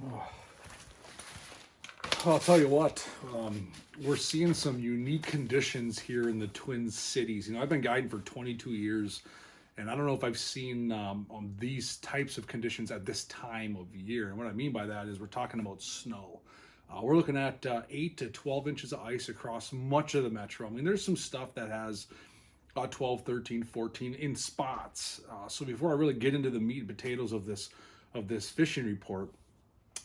Oh, I'll tell you what, we're seeing some unique conditions here in the Twin Cities. I've been guiding for 22 years, and I don't know if I've seen these types of conditions at this time of year. And what I mean by that is we're talking about snow. We're looking at 8 to 12 inches of ice across much of the metro. I mean, there's some stuff that has 12, 13, 14 in spots. So before I really get into the meat and potatoes of this fishing report,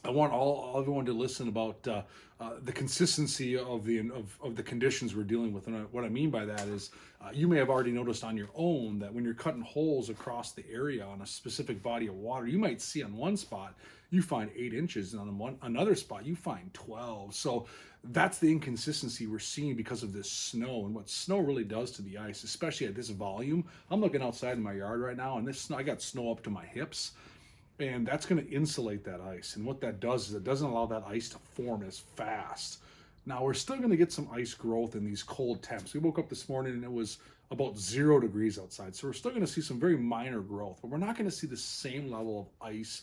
I want everyone to listen about the consistency of the conditions we're dealing with. And what I mean by that is, you may have already noticed on your own that when you're cutting holes across the area on a specific body of water, you might see on one spot you find 8 inches, and on another spot you find 12. So that's the inconsistency we're seeing because of this snow and what snow really does to the ice, especially at this volume. I'm looking outside in my yard right now, and this snow, I got snow up to my hips. And that's going to insulate that ice. And what that does is it doesn't allow that ice to form as fast. Now, we're still going to get some ice growth in these cold temps. We woke up this morning and it was about 0 degrees outside. So we're still going to see some very minor growth, but we're not going to see the same level of ice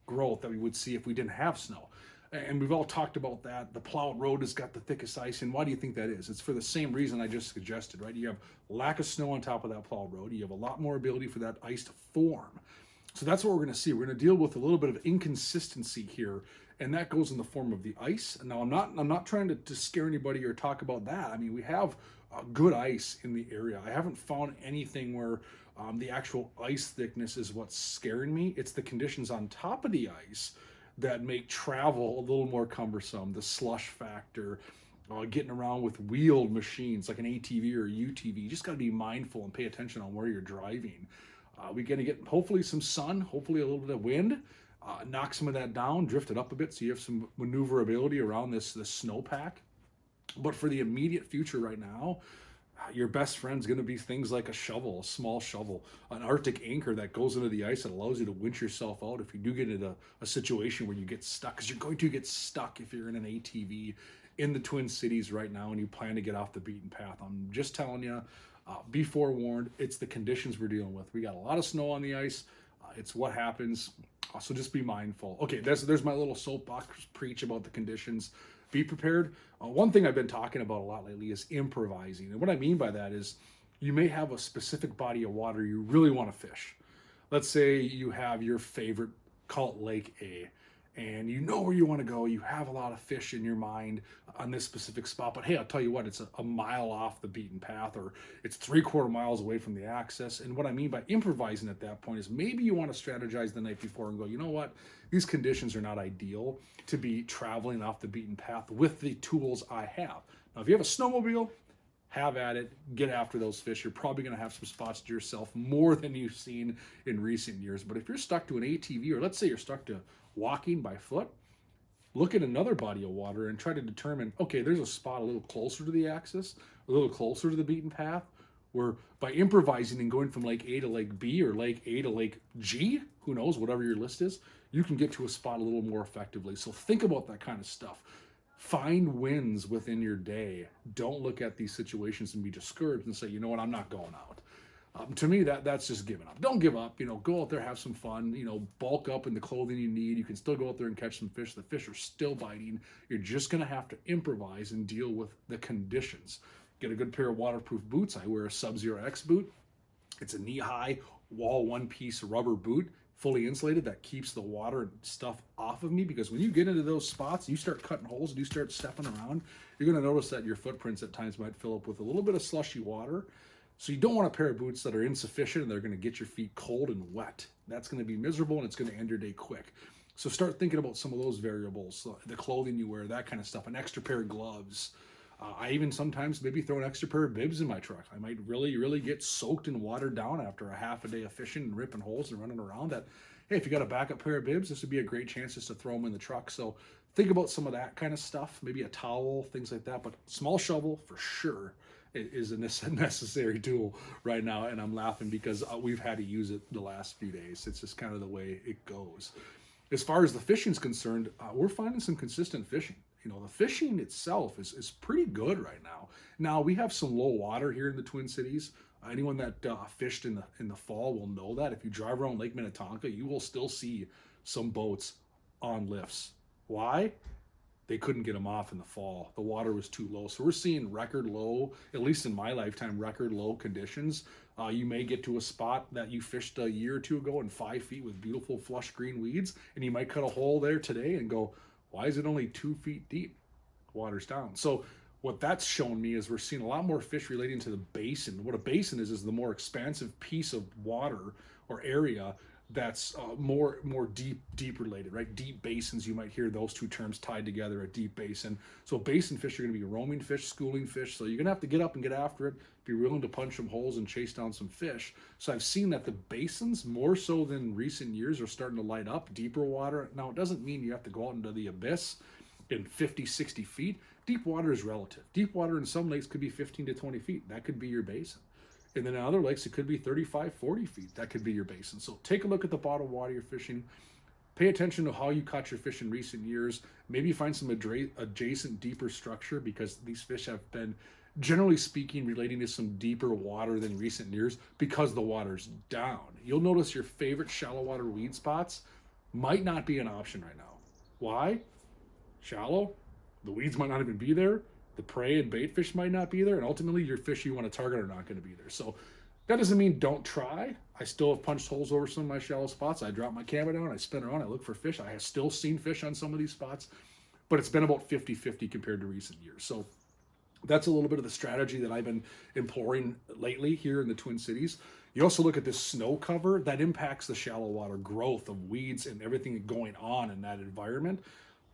growth that we would see if we didn't have snow. And we've all talked about that. The plowed road has got the thickest ice. And why do you think that is? It's for the same reason I just suggested, right? You have lack of snow on top of that plowed road. You have a lot more ability for that ice to form. So that's what we're going to see. We're going to deal with a little bit of inconsistency here, and that goes in the form of the ice. Now, I'm not trying to scare anybody or talk about that. I mean, we have good ice in the area. I haven't found anything where the actual ice thickness is what's scaring me. It's the conditions on top of the ice that make travel a little more cumbersome. The slush factor, getting around with wheeled machines like an ATV or a UTV. You just got to be mindful and pay attention on where you're driving. We're going to get hopefully some sun, hopefully a little bit of wind, knock some of that down, drift it up a bit so you have some maneuverability around this snowpack. But for the immediate future right now, your best friend's going to be things like a shovel, a small shovel, an Arctic anchor that goes into the ice that allows you to winch yourself out if you do get into a situation where you get stuck, because you're going to get stuck if you're in an ATV in the Twin Cities right now and you plan to get off the beaten path. I'm just telling you, be forewarned. It's the conditions we're dealing with. We got a lot of snow on the ice. It's what happens. So just be mindful. Okay, there's my little soapbox preach about the conditions. Be prepared. One thing I've been talking about a lot lately is improvising. And what I mean by that is you may have a specific body of water you really want to fish. Let's say you have your favorite, call it Lake A, and you know where you want to go. You have a lot of fish in your mind on this specific spot, but hey, I'll tell you what, it's a mile off the beaten path, or it's 3/4 miles away from the access. And what I mean by improvising at that point is maybe you want to strategize the night before and go, you know what, these conditions are not ideal to be traveling off the beaten path with the tools I have. Now, if you have a snowmobile, have at it, get after those fish. You're probably going to have some spots to yourself, more than you've seen in recent years. But if you're stuck to an ATV, or let's say you're stuck to walking by foot, look at another body of water and try to determine, okay, there's a spot a little closer to the axis, a little closer to the beaten path, where by improvising and going from Lake A to Lake B or Lake A to Lake G, who knows, whatever your list is, you can get to a spot a little more effectively. So think about that kind of stuff. Find wins within your day. Don't look at these situations and be discouraged and say, you know what, I'm not going out. To me, that's just giving up. Don't give up. Go out there, have some fun. Bulk up in the clothing you need. You can still go out there and catch some fish. The fish are still biting. You're just going to have to improvise and deal with the conditions. Get a good pair of waterproof boots. I wear a Sub-Zero X boot. It's a knee-high, wall one-piece rubber boot, fully insulated, that keeps the water and stuff off of me, because when you get into those spots, you start cutting holes and you start stepping around, you're going to notice that your footprints at times might fill up with a little bit of slushy water. So you don't want a pair of boots that are insufficient and they're going to get your feet cold and wet. That's going to be miserable and it's going to end your day quick. So start thinking about some of those variables, the clothing you wear, that kind of stuff, an extra pair of gloves. I even sometimes maybe throw an extra pair of bibs in my truck. I might really get soaked and watered down after a half a day of fishing and ripping holes and running around. That, hey, if you got a backup pair of bibs, this would be a great chance just to throw them in the truck. So think about some of that kind of stuff, maybe a towel, things like that. But small shovel for sure is a necessary tool right now. And I'm laughing because we've had to use it the last few days. It's just kind of the way it goes. As far as the fishing's concerned, we're finding some consistent fishing. The fishing itself is pretty good right now. Now, we have some low water here in the Twin Cities. Anyone that fished in the fall will know that. If you drive around Lake Minnetonka, you will still see some boats on lifts. Why? They couldn't get them off in the fall. The water was too low. So we're seeing record low, at least in my lifetime, record low conditions. You may get to a spot that you fished a year or two ago in 5 feet with beautiful flush green weeds, and you might cut a hole there today and go, why is it only 2 feet deep? Water's down. So what that's shown me is we're seeing a lot more fish relating to the basin. What a basin is the more expansive piece of water or area that's more deep related, right? Deep basins, you might hear those two terms tied together, a deep basin. So basin fish are going to be roaming fish, schooling fish. So you're going to have to get up and get after it, be willing to punch some holes and chase down some fish. So I've seen that the basins, more so than recent years, are starting to light up, deeper water. Now, it doesn't mean you have to go out into the abyss in 50, 60 feet. Deep water is relative. Deep water in some lakes could be 15 to 20 feet. That could be your basin. And then in other lakes, it could be 35, 40 feet. That could be your basin. So take a look at the bottom water you're fishing. Pay attention to how you caught your fish in recent years. Maybe find some adjacent deeper structure, because these fish have been, generally speaking, relating to some deeper water than recent years because the water's down. You'll notice your favorite shallow water weed spots might not be an option right now. Why? Shallow. The weeds might not even be there. The prey and bait fish might not be there, and ultimately your fish you want to target are not going to be there. So that doesn't mean don't try. I still have punched holes over some of my shallow spots. I drop my camera down, I spin around, I look for fish. I have still seen fish on some of these spots, but it's been about 50-50 compared to recent years. So that's a little bit of the strategy that I've been employing lately here in the Twin Cities. You also look at this snow cover that impacts the shallow water growth of weeds and everything going on in that environment.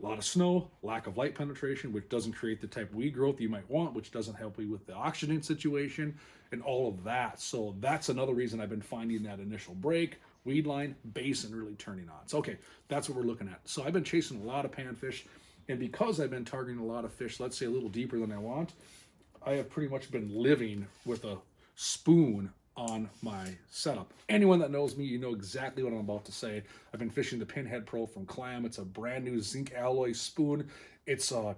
A lot of snow, lack of light penetration, which doesn't create the type of weed growth you might want, which doesn't help you with the oxygen situation and all of that. So that's another reason I've been finding that initial break, weed line, basin really turning on. So, okay, that's what we're looking at. So I've been chasing a lot of panfish, and because I've been targeting a lot of fish, let's say a little deeper than I want, I have pretty much been living with a spoon on my setup. Anyone that knows me, you know exactly what I'm about to say. I've been fishing the Pinhead Pro from Clam. It's a brand new zinc alloy spoon. It's a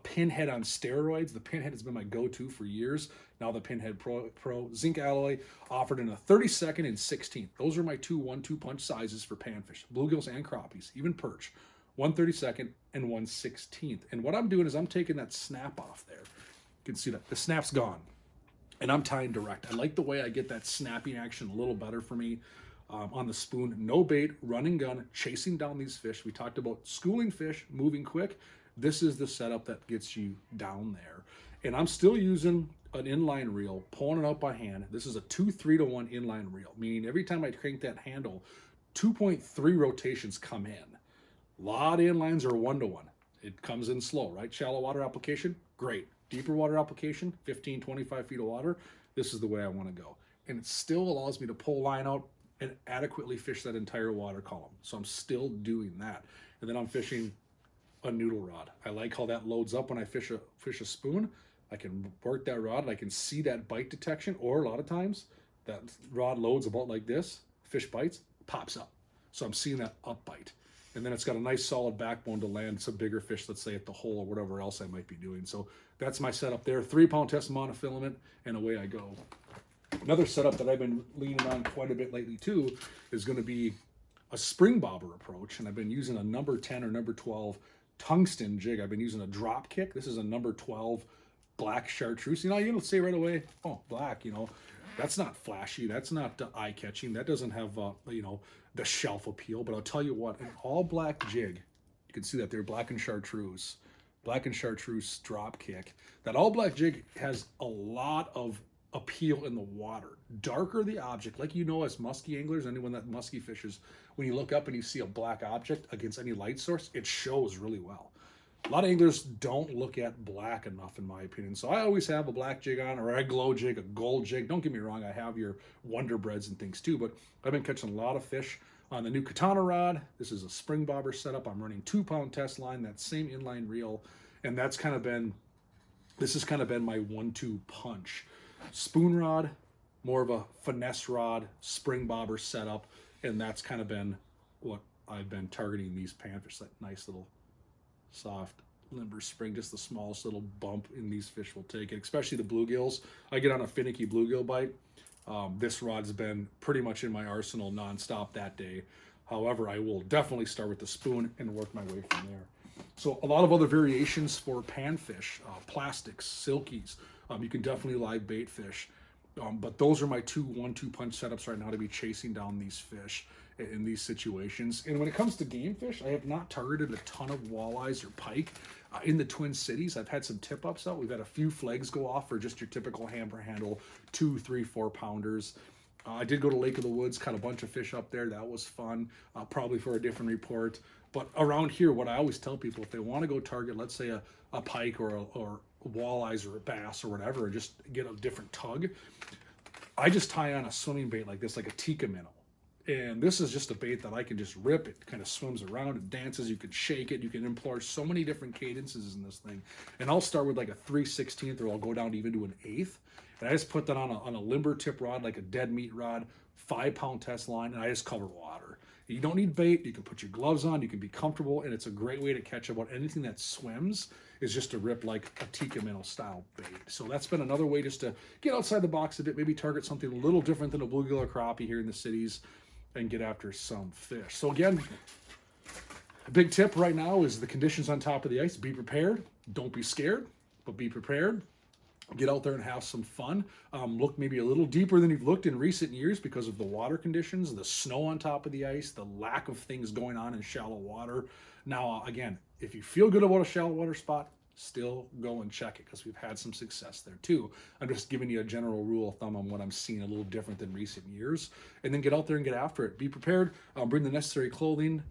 pinhead on steroids. The Pinhead has been my go-to for years. Now the Pinhead Pro zinc alloy, offered in a 32nd and 16th. Those are my two 1-2 punch sizes for panfish, bluegills and crappies, even perch. 1/32 and 1/16. And what I'm doing is I'm taking that snap off there. You can see that the snap's gone. And I'm tying direct. I like the way I get that snapping action a little better for me on the spoon. No bait, run and gun, chasing down these fish. We talked about schooling fish, moving quick. This is the setup that gets you down there. And I'm still using an inline reel, pulling it out by hand. This is a 2-3-to-1 inline reel, meaning every time I crank that handle, 2.3 rotations come in. A lot of inlines are 1-to-1. It comes in slow, right? Shallow water application, great. Deeper water application, 15, 25 feet of water, this is the way I want to go. And it still allows me to pull line out and adequately fish that entire water column. So I'm still doing that. And then I'm fishing a noodle rod. I like how that loads up when I fish a spoon. I can work that rod and I can see that bite detection, or a lot of times that rod loads about like this, fish bites, pops up. So I'm seeing that up bite. And then it's got a nice solid backbone to land some bigger fish, let's say at the hole or whatever else I might be doing. So that's my setup there. 3-pound test monofilament, and away I go. Another setup that I've been leaning on quite a bit lately too is going to be a spring bobber approach. And I've been using a number 10 or number 12 tungsten jig. I've been using a drop kick. This is a number 12 black chartreuse. You know, you're going to say right away, oh, black, you know. That's not flashy. That's not eye-catching. That doesn't have, you know, the shelf appeal. But I'll tell you what, an all-black jig, you can see that there, black and chartreuse drop kick. That all-black jig has a lot of appeal in the water. Darker the object, like you know as musky anglers, anyone that musky fishes, when you look up and you see a black object against any light source, it shows really well. A lot of anglers don't look at black enough, in my opinion. So I always have a black jig on, or a glow jig, a gold jig. Don't get me wrong, I have your Wonder Breads and things too, but I've been catching a lot of fish on the new Katana rod. This is a spring bobber setup. I'm running 2-pound test line, that same inline reel, and this has kind of been my 1-2 punch. Spoon rod, more of a finesse rod, spring bobber setup, and that's kind of been what I've been targeting these panfish, that nice little soft limber spring, just the smallest little bump in these fish will take it, especially the bluegills. I get on a finicky bluegill bite. This rod's been pretty much in my arsenal nonstop that day. However, I will definitely start with the spoon and work my way from there. So a lot of other variations for panfish, plastics, silkies. You can definitely live bait fish. But those are my 2-1-2 punch setups right now to be chasing down these fish in these situations. And when it comes to game fish, I have not targeted a ton of walleyes or pike in the Twin Cities. I've had some tip ups out. We've had a few flags go off for just your typical hammer handle 2, 3, 4 pounders. I did go to Lake of the Woods, caught a bunch of fish up there. That was fun, probably for a different report. But around here, what I always tell people, if they want to go target, let's say a pike or walleyes or a bass or whatever, and just get a different tug, I just tie on a swimming bait like this, like a tikka minnow. And this is just a bait that I can just rip. It kind of swims around, it dances, you can shake it, you can employ so many different cadences in this thing. And I'll start with like a 3/16 or I'll go down even to an 1/8. And I just put that on a limber tip rod, like a dead meat rod, 5-pound test line, and I just cover water. You don't need bait, you can put your gloves on, you can be comfortable, and it's a great way to catch about anything that swims is just to rip like a tikka minnow style bait. So that's been another way just to get outside the box a bit, maybe target something a little different than a bluegill or crappie here in the cities and get after some fish. So again, a big tip right now is the conditions on top of the ice. Be prepared, don't be scared, but be prepared. Get out there and have some fun. Look maybe a little deeper than you've looked in recent years because of the water conditions, the snow on top of the ice, the lack of things going on in shallow water. Now, again, if you feel good about a shallow water spot, still go and check it because we've had some success there too. I'm just giving you a general rule of thumb on what I'm seeing a little different than recent years. And then get out there and get after it. Be prepared. Bring the necessary clothing.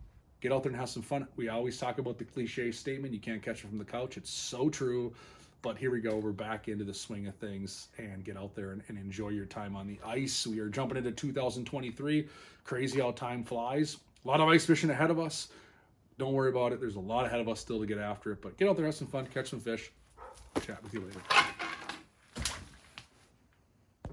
Get out there and have some fun. We always talk about the cliche statement, you can't catch it from the couch. It's so true. But here we go, we're back into the swing of things, and get out there and enjoy your time on the ice. We are jumping into 2023. Crazy how time flies. A lot of ice fishing ahead of us. Don't worry about it. There's a lot ahead of us still to get after it. But get out there, have some fun, catch some fish. Chat with you later.